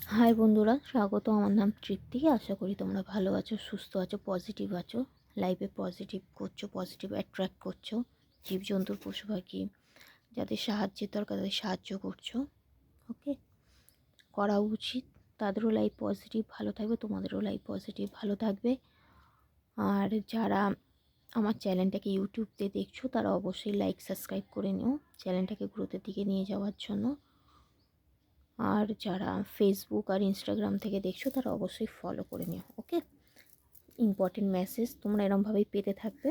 High বন্ধুরা, স্বাগত। আমার নাম তৃপ্তি। আশা করি তোমরা ভালো আছো, সুস্থ আছো, পজিটিভ আছো, লাইফে পজিটিভ করছো, পজিটিভ অ্যাট্রাক্ট করছো, জীবজন্তুর পশু পাখি যাদের সাহায্যের দরকার তাদের সাহায্য করছো। ওকে, করা উচিত। তাদেরও লাইফ পজিটিভ ভালো থাকবে, তোমাদেরও লাইফ পজিটিভ ভালো থাকবে। আর যারা আমার চ্যানেলটাকে ইউটিউবতে দেখছো তারা অবশ্যই লাইক সাবস্ক্রাইব করে নিও চ্যানেলটাকে গ্রোথের দিকে নিয়ে যাওয়ার জন্য। আর যারা ফেসবুক আর ইনস্টাগ্রাম থেকে দেখছো তারা অবশ্যই ফলো করে নিও। ওকে, ইম্পর্টেন্ট মেসেজ তোমরা এরমভাবেই পেতে থাকবে।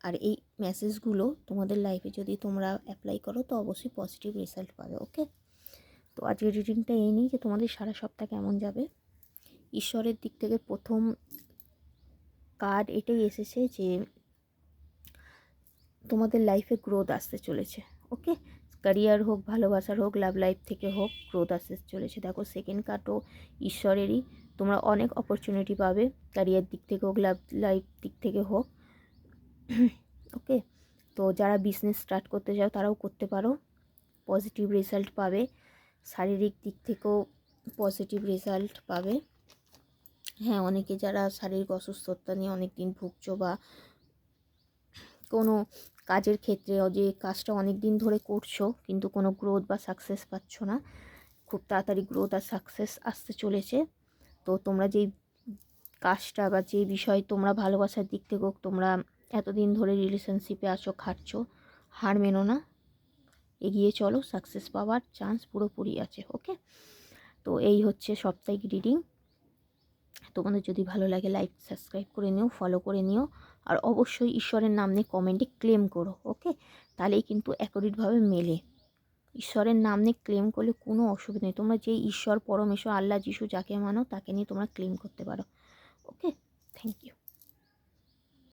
আর এই মেসেজগুলো তোমাদের লাইফে যদি তোমরা অ্যাপ্লাই করো তো অবশ্যই পজিটিভ রেজাল্ট পাবে। ওকে, তো আজকের রিডিংটা এই নিয়ে যে তোমাদের সারা সপ্তাহ কেমন যাবে। ঈশ্বরের দিক থেকে প্রথম কার্ড এটাই এসেছে যে তোমাদের লাইফে গ্রোথ আসতে চলেছে। ওকে, ক্যারিয়ার হোক, ভালোবাসার হোক, লাভ লাইফ থেকে হোক, গ্রোথ আসতে চলেছে। দেখো সেকেন্ড কার্ডও ঈশ্বরেরই। তোমরা অনেক অপরচুনিটি পাবে, ক্যারিয়ার দিক থেকে হোক, লাভ লাইফ দিক থেকে হোক। ওকে, তো যারা বিজনেস স্টার্ট করতে চাও তারাও করতে পারো, পজিটিভ রেজাল্ট পাবে। শারীরিক দিক থেকেও পজিটিভ রেজাল্ট পাবে। হ্যাঁ, অনেকে যারা শারীরিক অসুস্থতা নিয়ে অনেক দিন ভুগছো বা কোনো কাজের ক্ষেত্রে যে কাজটা অনেক দিন ধরে করছো কিন্তু কোনো গ্রোথ বা সাকসেস পাচ্ছ না, খুব তাড়াতাড়ি গ্রোথ আর সাকসেস আসতে চলেছে। তো তোমরা যেই কাজটা বা যে বিষয় তোমরা ভালোবাসার দিক থেকে হোক, তোমরা এতদিন ধরে রিলেশনশিপে আছো, খাটছো, হার মেনো না, এগিয়ে চলো, সাকসেস পাওয়ার চান্স পুরোপুরি আছে। ওকে, তো এই হচ্ছে সাপ্তাহিক রিডিং। তোমাদের যদি ভালো লাগে লাইক সাবস্ক্রাইব করে নিও, ফলো করে নিও। আর অবশ্যই ঈশ্বরের নাম নিয়ে কমেন্টে ক্লেম করো। ওকে, তাহলেই কিন্তু অ্যাকুরেটভাবে মেলে। ঈশ্বরের নাম নিয়ে ক্লেম করলে কোনো অসুবিধা নেই। তোমরা যেই ঈশ্বর, পরমেশ্বর, আল্লাহ, যিশু যাকে মানো তাকে নিয়ে তোমরা ক্লেম করতে পারো। ওকে।